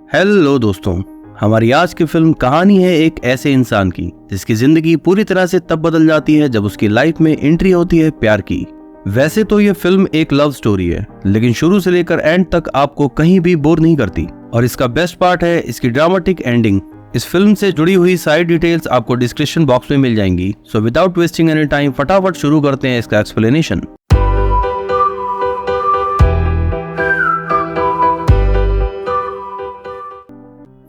Hello दोस्तों, हमारी आज की फिल्म कहानी है एक ऐसे इंसान की जिसकी जिंदगी पूरी तरह से तब बदल जाती है जब उसकी लाइफ में एंट्री होती है प्यार की। वैसे तो ये फिल्म एक लव स्टोरी है, लेकिन शुरू से लेकर एंड तक आपको कहीं भी बोर नहीं करती। और इसका बेस्ट पार्ट है इसकी ड्रामेटिक एंडिंग। इस फिल्म से जुड़ी हुई सारी डिटेल्स आपको डिस्क्रिप्शन बॉक्स में मिल जाएंगी। So without wasting any time फटाफट शुरू करते हैं इसका एक्सप्लेनेशन।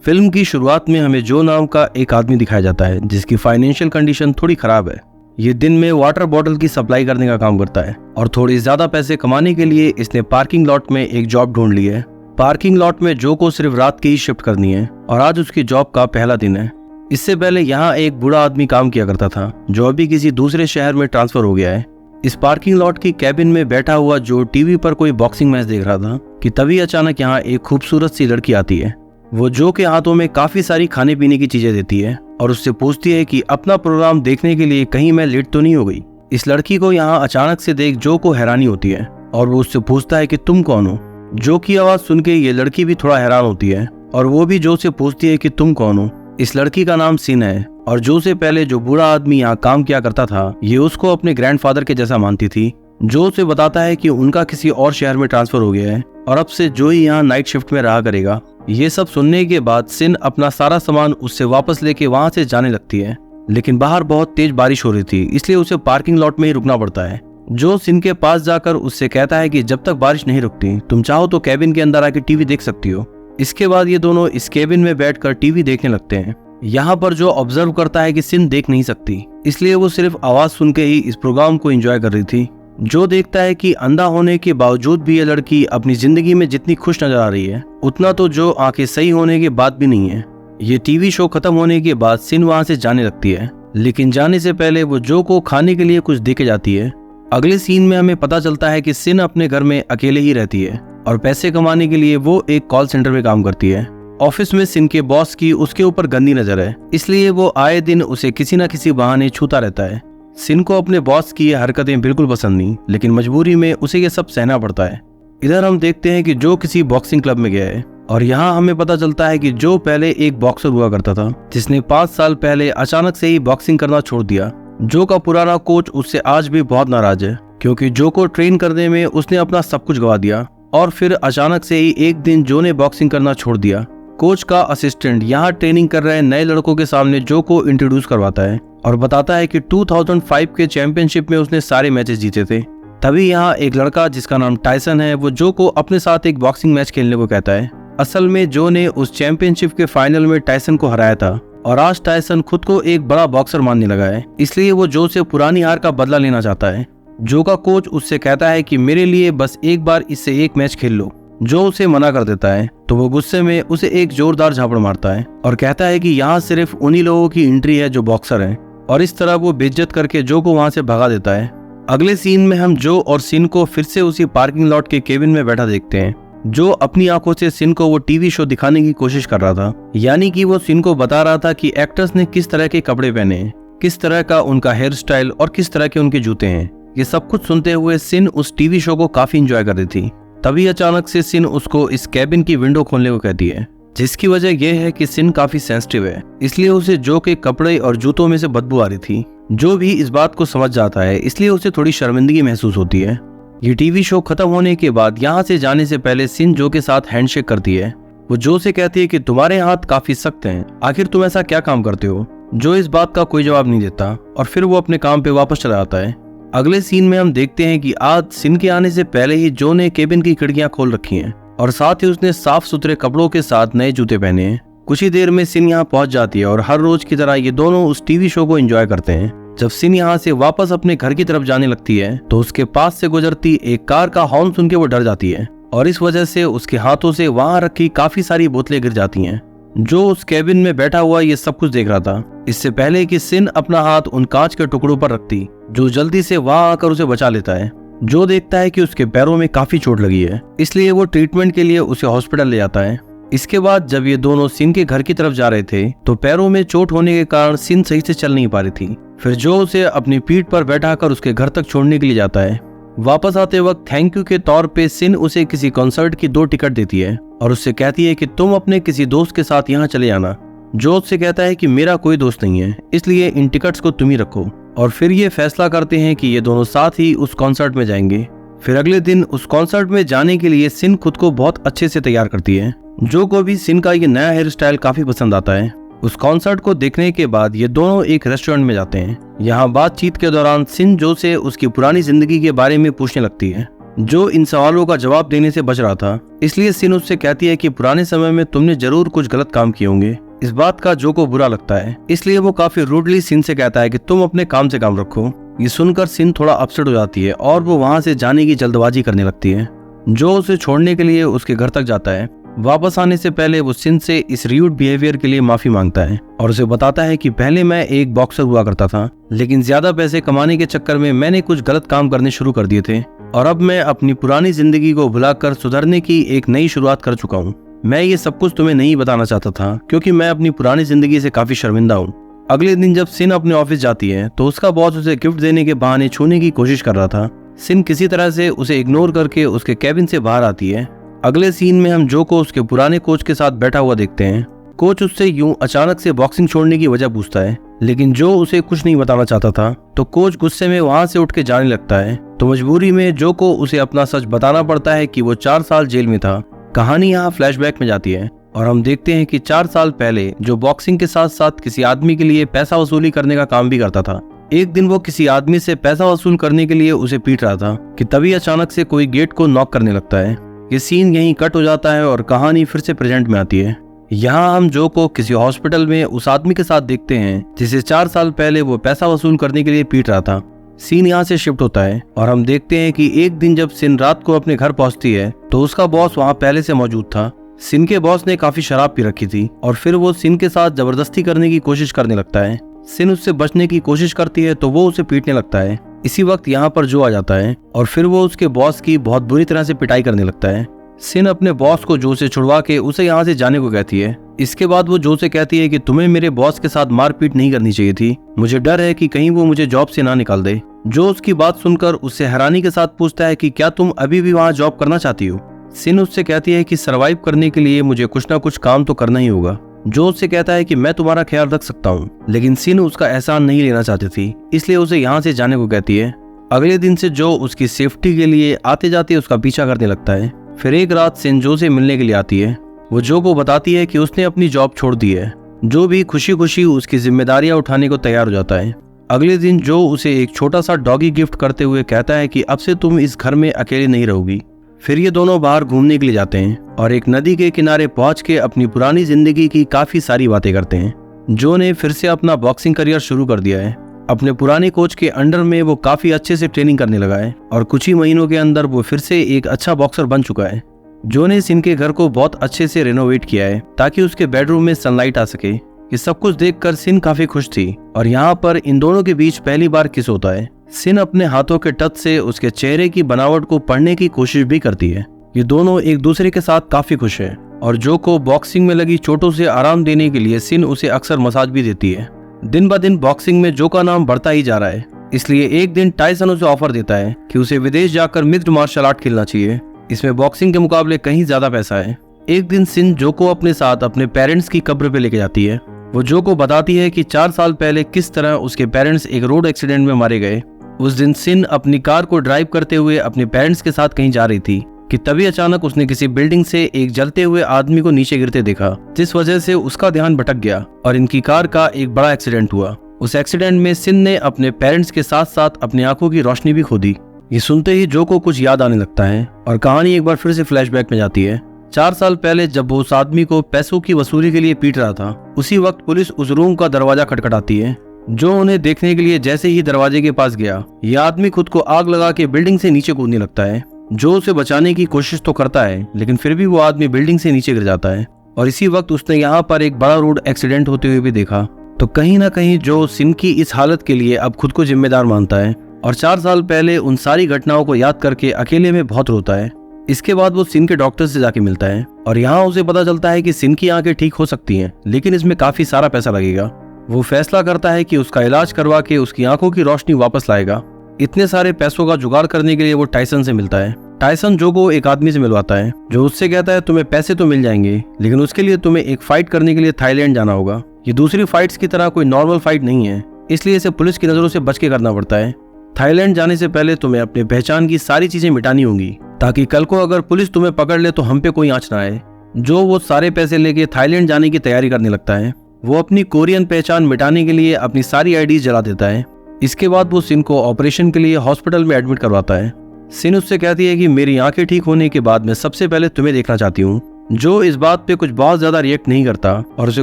फिल्म की शुरुआत में हमें जो नाम का एक आदमी दिखाया जाता है जिसकी फाइनेंशियल कंडीशन थोड़ी खराब है। ये दिन में वाटर बॉटल की सप्लाई करने का काम करता है और थोड़ी ज्यादा पैसे कमाने के लिए इसने पार्किंग लॉट में एक जॉब ढूंढ ली है। पार्किंग लॉट में जो को सिर्फ रात की ही शिफ्ट करनी है और आज उसकी जॉब का पहला दिन है। इससे पहले यहाँ एक बूढ़ा आदमी काम किया करता था जो अभी किसी दूसरे शहर में ट्रांसफर हो गया है। इस पार्किंग लॉट की कैबिन में बैठा हुआ जो टीवी पर कोई बॉक्सिंग मैच देख रहा था कि तभी अचानक यहाँ एक खूबसूरत सी लड़की आती है। वो जो के हाथों में काफी सारी खाने पीने की चीजें देती है और उससे पूछती है कि अपना प्रोग्राम देखने के लिए कहीं मैं लेट तो नहीं हो गई। इस लड़की को यहाँ अचानक से देख जो को हैरानी होती है और वो उससे पूछता है कि तुम कौन हो। जो की आवाज सुन के ये लड़की भी थोड़ा हैरान होती है और वो भी जो से पूछती है कि तुम कौन हो। इस लड़की का नाम सिन है और जो से पहले जो बूढ़ा आदमी यहाँ काम किया करता था ये उसको अपने ग्रैंडफादर के जैसा मानती थी। जो उसे बताता है कि उनका किसी और शहर में ट्रांसफर हो गया है और अब से जो ही यहाँ नाइट शिफ्ट में रहा करेगा। ये सब सुनने के बाद सिन अपना सारा सामान उससे वापस लेके वहां से जाने लगती है, लेकिन बाहर बहुत तेज बारिश हो रही थी इसलिए उसे पार्किंग लॉट में ही रुकना पड़ता है। जो सिन के पास जाकर उससे कहता है कि जब तक बारिश नहीं रुकती तुम चाहो तो कैबिन के अंदर आके टीवी देख सकती हो। इसके बाद ये दोनों इस कैबिन में बैठकर टीवी देखने लगते हैं। यहाँ पर जो ऑब्जर्व करता है कि सिन देख नहीं सकती, इसलिए वो सिर्फ आवाज सुन के ही इस प्रोग्राम को एंजॉय कर रही थी। जो देखता है कि अंधा होने के बावजूद भी ये लड़की अपनी जिंदगी में जितनी खुश नजर आ रही है उतना तो जो आंखें सही होने के बाद भी नहीं है। ये टीवी शो खत्म होने के बाद सिन वहां से जाने लगती है, लेकिन जाने से पहले वो जो को खाने के लिए कुछ देके जाती है। अगले सीन में हमें पता चलता है कि सिन अपने घर में अकेले ही रहती है और पैसे कमाने के लिए वो एक कॉल सेंटर में काम करती है। ऑफिस में सिन के बॉस की उसके ऊपर गंदी नजर है, इसलिए वो आए दिन उसे किसी न किसी बहाने छूता रहता है। सिन को अपने बॉस की ये हरकतें बिल्कुल पसंद नहीं, लेकिन मजबूरी में उसे ये सब सहना पड़ता है। इधर हम देखते हैं कि जो किसी बॉक्सिंग क्लब में गया है और यहाँ हमें पता चलता है कि जो पहले एक बॉक्सर हुआ करता था जिसने 5 साल पहले अचानक से ही बॉक्सिंग करना छोड़ दिया। जो का पुराना कोच उससे आज भी बहुत नाराज है क्योंकि जो को ट्रेन करने में उसने अपना सब कुछ गवा दिया और फिर अचानक से ही एक दिन जो ने बॉक्सिंग करना छोड़ दिया। कोच का असिस्टेंट यहाँ ट्रेनिंग कर रहे नए लड़कों के सामने जो को इंट्रोड्यूस करवाता है और बताता है कि 2005 के चैंपियनशिप में उसने सारे मैचेस जीते थे। तभी यहाँ एक लड़का जिसका नाम टायसन है वो जो को अपने साथ एक बॉक्सिंग मैच खेलने को कहता है। असल में जो ने उस चैंपियनशिप के फाइनल में टायसन को हराया था और आज टायसन खुद को एक बड़ा बॉक्सर मानने लगा है, इसलिए वो जो से पुरानी हार का बदला लेना चाहता है। जो का कोच उससे कहता है कि मेरे लिए बस एक बार इससे एक मैच खेल लो। जो उसे मना कर देता है तो वो गुस्से में उसे एक जोरदार झापड़ मारता है और कहता है कि यहाँ सिर्फ उन्हीं लोगों की एंट्री है जो बॉक्सर हैं, और इस तरह वो बेइज्जत करके जो को वहां से भगा देता है। अगले सीन में हम जो और सिन को फिर से उसी पार्किंग लॉट के केबिन में बैठा देखते हैं। जो अपनी आंखों से सिन को वो टीवी शो दिखाने की कोशिश कर रहा था, यानी कि वो सिन को बता रहा था कि एक्टर्स ने किस तरह के कपड़े पहने हैं, किस तरह का उनका हेयर स्टाइल और किस तरह के उनके जूते हैं। ये सब कुछ सुनते हुए सिन उस टीवी शो को काफी इंजॉय कर रही थी। तभी अचानक से सिन उसको इस कैबिन की विंडो खोलने को कहती है, जिसकी वजह यह है कि सिन काफी सेंसिटिव है, इसलिए उसे जो के कपड़े और जूतों में से बदबू आ रही थी। जो भी इस बात को समझ जाता है, इसलिए उसे थोड़ी शर्मिंदगी महसूस होती है। ये टीवी शो खत्म होने के बाद यहाँ से जाने से पहले सिन जो के साथ हैंडशेक करती है। वो जो से कहती है कि तुम्हारे हाथ काफी सख्त हैं, आखिर तुम ऐसा क्या काम करते हो। जो इस बात का कोई जवाब नहीं देता और फिर वो अपने काम पे वापस चला जाता है। अगले सीन में हम देखते हैं कि आज सिन के आने से पहले ही जो ने केबिन की खिड़कियां खोल रखी हैं और साथ ही उसने साफ सुथरे कपड़ों के साथ नए जूते पहने हैं। कुछ ही देर में सिन यहाँ पहुंच जाती है और हर रोज की तरह ये दोनों उस टीवी शो को एंजॉय करते हैं। जब सिन यहाँ से वापस अपने घर की तरफ जाने लगती है तो उसके पास से गुजरती एक कार का हॉर्न सुन के वो डर जाती है और इस वजह से उसके हाथों से वहां रखी काफी सारी बोतलें गिर जाती हैं। जो उस कैबिन में बैठा हुआ ये सब कुछ देख रहा था, इससे पहले कि सिन अपना हाथ उन कांच के टुकड़ों पर रखती, जो जल्दी से वहां आकर उसे बचा लेता है। जो देखता है कि उसके पैरों में काफी चोट लगी है, इसलिए वो ट्रीटमेंट के लिए उसे हॉस्पिटल ले जाता है। इसके बाद जब ये दोनों सिन के घर की तरफ जा रहे थे तो पैरों में चोट होने के कारण सिन सही से चल नहीं पा रही थी। फिर जो उसे अपनी पीठ पर बैठाकर उसके घर तक छोड़ने के लिए जाता है। वापस आते वक्त थैंक यू के तौर पे सिन उसे किसी कॉन्सर्ट की 2 टिकट देती है और उससे कहती है कि तुम अपने किसी दोस्त के साथ यहाँ चले जाना। जो उससे कहता है कि मेरा कोई दोस्त नहीं है, इसलिए इन टिकट्स को तुम ही रखो। और फिर ये फैसला करते हैं कि ये दोनों साथ ही उस कॉन्सर्ट में जाएंगे। फिर अगले दिन उस कॉन्सर्ट में जाने के लिए सिन खुद को बहुत अच्छे से तैयार करती है। जो को भी सिन का ये नया हेयर स्टाइल काफी पसंद आता है। उस कॉन्सर्ट को देखने के बाद ये दोनों एक रेस्टोरेंट में जाते हैं। यहाँ बातचीत के दौरान सिन जो से उसकी पुरानी जिंदगी के बारे में पूछने लगती है। जो इन सवालों का जवाब देने से बच रहा था, इसलिए सिन उससे कहती है कि पुराने समय में तुमने जरूर कुछ गलत काम किए होंगे। इस बात का जो को बुरा लगता है, इसलिए वो काफी रूडली सिन से कहता है कि तुम अपने काम से काम रखो। ये सुनकर सिन थोड़ा अपसेट हो जाती है और वो वहाँ से जाने की जल्दबाजी करने लगती है। जो उसे छोड़ने के लिए उसके घर तक जाता है। वापस आने से पहले वो सिन से इस र्यूड बिहेवियर के लिए माफी मांगता है और उसे बताता है कि पहले मैं एक बॉक्सर हुआ करता था, लेकिन ज्यादा पैसे कमाने के चक्कर में मैंने कुछ गलत काम करने शुरू कर दिए थे और अब मैं अपनी पुरानी जिंदगी को भुलाकर सुधरने की एक नई शुरुआत कर चुका हूँ। मैं ये सब कुछ तुम्हें नहीं बताना चाहता था क्योंकि मैं अपनी पुरानी जिंदगी से काफी शर्मिंदा हूँ। अगले दिन जब सिन अपने ऑफिस जाती है तो उसका बॉस उसे गिफ्ट देने के बहाने छूने की कोशिश कर रहा था। सिन किसी तरह से उसे इग्नोर करके उसके कैबिन से बाहर आती है। अगले सीन में हम जो को उसके पुराने कोच के साथ बैठा हुआ देखते हैं। कोच उससे यूं अचानक से बॉक्सिंग छोड़ने की वजह पूछता है, लेकिन जो उसे कुछ नहीं बताना चाहता था, तो कोच गुस्से में वहां से उठ के जाने लगता है। तो मजबूरी में जो को उसे अपना सच बताना पड़ता है कि वो 4 साल जेल में था। कहानी यहाँ फ्लैशबैक में जाती है और हम देखते हैं कि 4 साल पहले जो बॉक्सिंग के साथ साथ किसी आदमी के लिए पैसा वसूली करने का काम भी करता था, एक दिन वो किसी आदमी से पैसा वसूल करने के लिए उसे पीट रहा था कि तभी अचानक से कोई गेट को नॉक करने लगता है। ये सीन यहीं कट हो जाता है और कहानी फिर से प्रेजेंट में आती है। यहाँ हम जो को किसी हॉस्पिटल में उस आदमी के साथ देखते हैं जिसे 4 साल पहले वो पैसा वसूल करने के लिए पीट रहा था। सीन यहाँ से शिफ्ट होता है और हम देखते हैं कि एक दिन जब सिन रात को अपने घर पहुंचती है तो उसका बॉस वहाँ पहले से मौजूद था। सिन के बॉस ने काफी शराब पी रखी थी और फिर वो सिन के साथ जबरदस्ती करने की कोशिश करने लगता है। सिन उससे बचने की कोशिश करती है तो वो उसे पीटने लगता है। इसी वक्त यहाँ पर जो आ जाता है और फिर वो उसके बॉस की बहुत बुरी तरह से पिटाई करने लगता है। सिन अपने बॉस को जो से छुड़वा के उसे यहाँ से जाने को कहती है। इसके बाद वो जो से कहती है कि तुम्हें मेरे बॉस के साथ मारपीट नहीं करनी चाहिए थी, मुझे डर है कि कहीं वो मुझे जॉब से ना निकाल दे। जो उसकी बात सुनकर उससे हैरानी के साथ पूछता है कि क्या तुम अभी भी वहाँ जॉब करना चाहती हो। सिन उससे कहती है कि सरवाइव करने के लिए मुझे कुछ ना कुछ काम तो करना ही होगा। जो उससे कहता है कि मैं तुम्हारा ख्याल रख सकता हूँ, लेकिन सिन उसका एहसान नहीं लेना चाहती थी, इसलिए उसे यहाँ से जाने को कहती है। अगले दिन से जो उसकी सेफ्टी के लिए आते जाते उसका पीछा करने लगता है। फिर एक रात सिन जो से मिलने के लिए आती है। वो जो को बताती है कि उसने अपनी जॉब छोड़ दी है। जो भी खुशी खुशी उसकी जिम्मेदारियां उठाने को तैयार हो जाता है। अगले दिन जो उसे एक छोटा सा डॉगी गिफ्ट करते हुए कहता है कि अब से तुम इस घर में अकेले नहीं रहोगी। फिर ये दोनों बाहर घूमने के लिए जाते हैं और एक नदी के किनारे पहुंच के अपनी पुरानी जिंदगी की काफी सारी बातें करते हैं। जो ने फिर से अपना बॉक्सिंग करियर शुरू कर दिया है। अपने पुराने कोच के अंडर में वो काफी अच्छे से ट्रेनिंग करने लगा है और कुछ ही महीनों के अंदर वो फिर से एक अच्छा बॉक्सर बन चुका है। जो ने सिन के घर को बहुत अच्छे से रेनोवेट किया है ताकि उसके बेडरूम में सनलाइट आ सके। ये सब कुछ देखकर सिन काफी खुश थी और यहाँ पर इन दोनों के बीच पहली बार किस होता है। सिन अपने हाथों के टच से उसके चेहरे की बनावट को पढ़ने की कोशिश भी करती है। ये दोनों एक दूसरे के साथ काफी खुश है और जो को बॉक्सिंग में लगी चोटों से आराम देने के लिए सिन उसे अक्सर मसाज भी देती है। दिन ब दिन बॉक्सिंग में जो का नाम बढ़ता ही जा रहा है, इसलिए एक दिन टाइसन उसे ऑफर देता है कि उसे विदेश जाकर मिक्स्ड मार्शल आर्ट खेलना चाहिए। इसमें बॉक्सिंग के मुकाबले कहीं ज्यादा पैसा है। एक दिन सिन जो को अपने साथ अपने पेरेंट्स की कब्र पे लेके जाती है। वो जो को बताती है कि 4 साल पहले किस तरह उसके पेरेंट्स एक रोड एक्सीडेंट में मारे गए। उस दिन सिन अपनी कार को ड्राइव करते हुए अपने पेरेंट्स के साथ कहीं जा रही थी कि तभी अचानक उसने किसी बिल्डिंग से एक जलते हुए आदमी को नीचे गिरते देखा, जिस वजह से उसका ध्यान भटक गया और इनकी कार का एक बड़ा एक्सीडेंट हुआ। उस एक्सीडेंट में सिन ने अपने पेरेंट्स के साथ साथ अपनी आंखों की रोशनी भी खो दी। ये सुनते ही जो को कुछ याद आने लगता है और कहानी एक बार फिर से फ्लैशबैक में जाती है। 4 साल पहले जब वो उस आदमी को पैसों की वसूली के लिए पीट रहा था, उसी वक्त पुलिस उस रूम का दरवाजा खटखटाती है। जो उन्हें देखने के लिए जैसे ही दरवाजे के पास गया, यह आदमी खुद को आग लगा के बिल्डिंग से नीचे कूदने लगता है। जो उसे बचाने की कोशिश तो करता है, लेकिन फिर भी वो आदमी बिल्डिंग से नीचे गिर जाता है और इसी वक्त उसने यहाँ पर एक बड़ा रोड एक्सीडेंट होते हुए भी देखा। तो कहीं ना कहीं जो सिन की इस हालत के लिए अब खुद को जिम्मेदार मानता है और 4 साल पहले उन सारी घटनाओं को याद करके अकेले में बहुत रोता है। इसके बाद वो सिन के डॉक्टर से जाके मिलता है और यहाँ उसे पता चलता है कि सिन की आंखें ठीक हो सकती हैं, लेकिन इसमें काफी सारा पैसा लगेगा। वो फैसला करता है कि उसका इलाज करवा के उसकी आंखों की रोशनी वापस लाएगा। इतने सारे पैसों का जुगाड़ करने के लिए वो टायसन से मिलता है। टायसन जो को एक आदमी से मिलवाता है जो उससे कहता है तुम्हें पैसे तो मिल जाएंगे, लेकिन उसके लिए तुम्हें एक फाइट करने के लिए थाईलैंड जाना होगा। ये दूसरी फाइट्स की तरह कोई नॉर्मल फाइट नहीं है, इसलिए इसे पुलिस की नजरों से बच के करना पड़ता है। थाईलैंड जाने से पहले तुम्हें अपने पहचान की सारी चीजें मिटानी होंगी, ताकि कल को अगर पुलिस तुम्हें पकड़ ले तो हम पे कोई आंच ना आए। जो वो सारे पैसे लेके थाईलैंड जाने की तैयारी करने लगता है। वो अपनी कोरियन पहचान मिटाने के लिए अपनी सारी आईडीज जला देता है। इसके बाद वो सिन को ऑपरेशन के लिए हॉस्पिटल में एडमिट करवाता है। सिन उससे कहती है कि मेरी आंखें ठीक होने के बाद मैं सबसे पहले तुम्हें देखना चाहती हूँ। जो इस बात पे कुछ बहुत ज्यादा रिएक्ट नहीं करता और उसे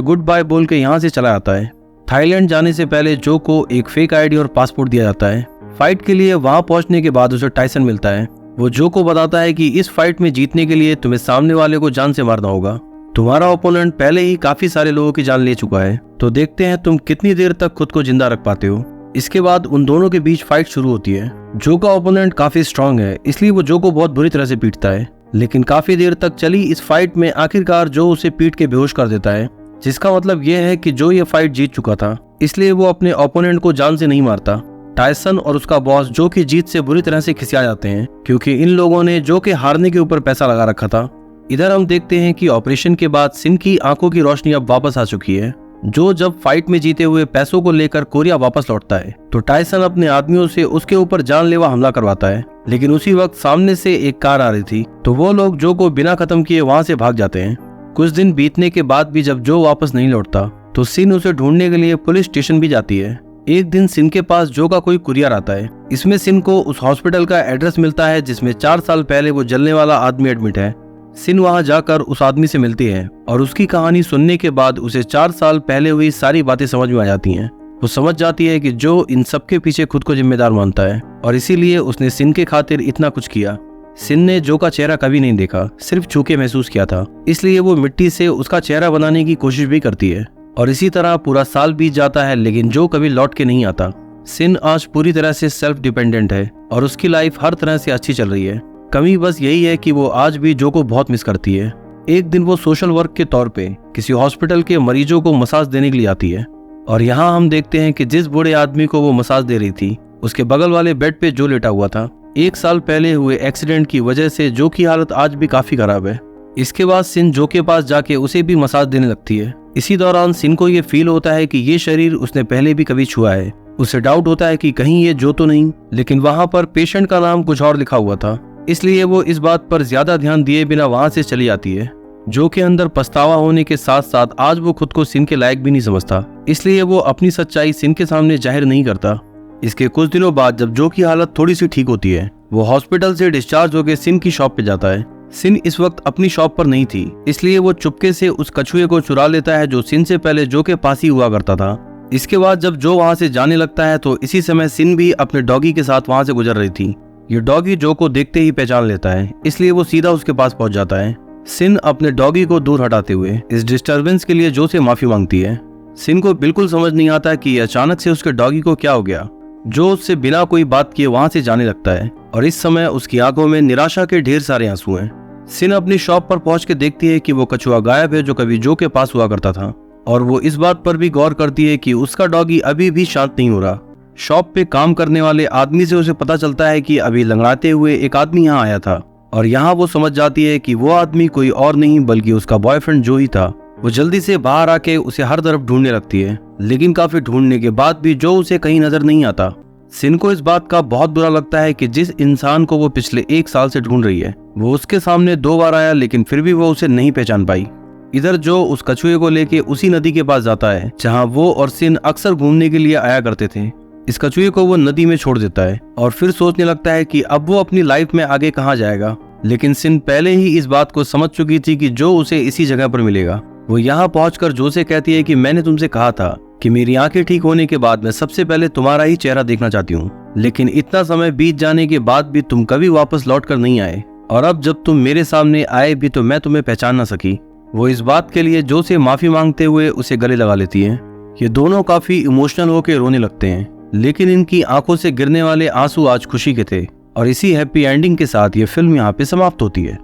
गुड बाय बोल के यहाँ से चला आता है। थाईलैंड जाने से पहले जो को एक फेक आईडी और पासपोर्ट दिया जाता है। फाइट के लिए वहां पहुंचने के बाद उसे टायसन मिलता है। वो जो को बताता है कि इस फाइट में जीतने के लिए तुम्हें सामने वाले को जान से मारना होगा। तुम्हारा ओपोनेंट पहले ही काफी सारे लोगों की जान ले चुका है, तो देखते हैं तुम कितनी देर तक खुद को जिंदा रख पाते हो। इसके बाद उन दोनों के बीच फाइट शुरू होती है। जो का ओपोनेंट काफी स्ट्रांग है, इसलिए वो जो को बहुत बुरी तरह से पीटता है, लेकिन काफी देर तक चली इस फाइट में आखिरकार जो उसे पीट के बेहोश कर देता है, जिसका मतलब यह है कि जो ये फाइट जीत चुका था, इसलिए वो अपने ओपोनेंट को जान से नहीं मारता। टायसन और उसका बॉस जो की जीत से बुरी तरह से खिसिया जाते हैं, क्योंकि इन लोगों ने जो के हारने के ऊपर पैसा लगा रखा था। इधर हम देखते हैं कि ऑपरेशन के बाद सिन की आंखों की रोशनी अब वापस आ चुकी है। जो जब फाइट में जीते हुए पैसों को लेकर कोरिया वापस लौटता है तो टायसन अपने आदमियों से उसके ऊपर जानलेवा हमला करवाता है, लेकिन उसी वक्त सामने से एक कार आ रही थी, तो वो लोग जो को बिना खत्म किए वहां से भाग जाते हैं। कुछ दिन बीतने के बाद भी जब जो वापस नहीं लौटता तो सिन उसे ढूंढने के लिए पुलिस स्टेशन भी जाती है। एक दिन सिन के पास जो का कोई कुरियर आता है। इसमें सिन को उस हॉस्पिटल का एड्रेस मिलता है जिसमें 4 साल पहले वो जलने वाला आदमी एडमिट है। सिन वहां जाकर उस आदमी से मिलती है और उसकी कहानी सुनने के बाद उसे 4 साल पहले हुई सारी बातें समझ में आ जाती हैं। वो समझ जाती है कि जो इन सब के पीछे खुद को जिम्मेदार मानता है और इसीलिए उसने सिन के खातिर इतना कुछ किया। सिन ने जो का चेहरा कभी नहीं देखा, सिर्फ छू के महसूस किया था, इसलिए वो मिट्टी से उसका चेहरा बनाने की कोशिश भी करती है। और इसी तरह पूरा साल बीत जाता है, लेकिन जो कभी लौट के नहीं आता। सिन आज पूरी तरह से सेल्फ डिपेंडेंट है और उसकी लाइफ हर तरह से अच्छी चल रही है। कमी बस यही है कि वो आज भी जो को बहुत मिस करती है। एक दिन वो सोशल वर्क के तौर पे किसी हॉस्पिटल के मरीजों को मसाज देने के लिए आती है और यहाँ हम देखते हैं कि जिस बूढ़े आदमी को वो मसाज दे रही थी, उसके बगल वाले बेड पे जो लेटा हुआ था। 1 साल पहले हुए एक्सीडेंट की वजह से जो की हालत आज भी काफी खराब है। इसके बाद सिन जो के पास जाके उसे भी मसाज देने लगती है। इसी दौरान सिन को ये फील होता है कि ये शरीर उसने पहले भी कभी छुआ है। उसे डाउट होता है कि कहीं ये जो तो नहीं, लेकिन वहाँ पर पेशेंट का नाम कुछ और लिखा हुआ था, इसलिए वो इस बात पर ज्यादा ध्यान दिए बिना वहां से चली जाती है। जो के अंदर पछतावा होने के साथ साथ आज वो खुद को सिन के लायक भी नहीं समझता, इसलिए वो अपनी सच्चाई सिन के सामने जाहिर नहीं करता। इसके कुछ दिनों बाद जब जो की हालत थोड़ी सी ठीक होती है, वो हॉस्पिटल से डिस्चार्ज होकर सिन की शॉप पे जाता है। सिन इस वक्त अपनी शॉप पर नहीं थी, इसलिए वो चुपके से उस कछुए को चुरा लेता है जो सिन से पहले जो के पास ही हुआ करता था। इसके बाद जब जो वहां से जाने लगता है तो इसी समय सिन भी अपने डॉगी के साथ वहां से गुजर रही थी। ये डॉगी जो को देखते ही पहचान लेता है, इसलिए वो सीधा उसके पास पहुंच जाता है। सिन अपने डॉगी को दूर हटाते हुए इस डिस्टरबेंस के लिए जो से माफी मांगती है। सिन को बिल्कुल समझ नहीं आता कि अचानक से उसके डॉगी को क्या हो गया। जो उससे बिना कोई बात किए वहां से जाने लगता है और इस समय उसकी आंखों में निराशा के ढेर सारे आंसू हैं। सिन अपनी शॉप पर पहुंच के देखती है कि वो कछुआ गायब है जो कभी जो के पास हुआ करता था, और वो इस बात पर भी गौर करती है कि उसका डॉगी अभी भी शांत नहीं हो रहा। शॉप पे काम करने वाले आदमी से उसे पता चलता है कि अभी लंगड़ाते हुए एक आदमी यहाँ आया था, और यहाँ वो समझ जाती है कि वो आदमी कोई और नहीं बल्कि उसका बॉयफ्रेंड जो ही था। वो जल्दी से बाहर आके उसे हर तरफ ढूंढने लगती है, लेकिन काफी ढूंढने के बाद भी जो उसे कहीं नजर नहीं आता। सिन को इस बात का बहुत बुरा लगता है कि जिस इंसान को वो पिछले 1 साल से ढूंढ रही है, वो उसके सामने 2 बार आया, लेकिन फिर भी वो उसे नहीं पहचान पाई। इधर जो उस कछुए को लेके उसी नदी के पास जाता है जहाँ वो और सिन अक्सर घूमने के लिए आया करते थे। इस कछुए को वो नदी में छोड़ देता है और फिर सोचने लगता है कि अब वो अपनी लाइफ में आगे कहाँ जाएगा, लेकिन सिन पहले ही इस बात को समझ चुकी थी कि जो उसे इसी जगह पर मिलेगा। वो यहाँ पहुंचकर जो से कहती है कि मैंने तुमसे कहा था कि मेरी आंखें ठीक होने के बाद मैं सबसे पहले तुम्हारा ही चेहरा देखना चाहती हूँ, लेकिन इतना समय बीत जाने के बाद भी तुम कभी वापस लौट कर नहीं आए, और अब जब तुम मेरे सामने आए भी तो मैं तुम्हें पहचान ना सकी। वो इस बात के लिए जो से माफी मांगते हुए उसे गले लगा लेती है। ये दोनों काफी इमोशनल होकर रोने लगते हैं, लेकिन इनकी आंखों से गिरने वाले आंसू आज खुशी के थे। और इसी हैप्पी एंडिंग के साथ ये फिल्म यहाँ पे समाप्त होती है।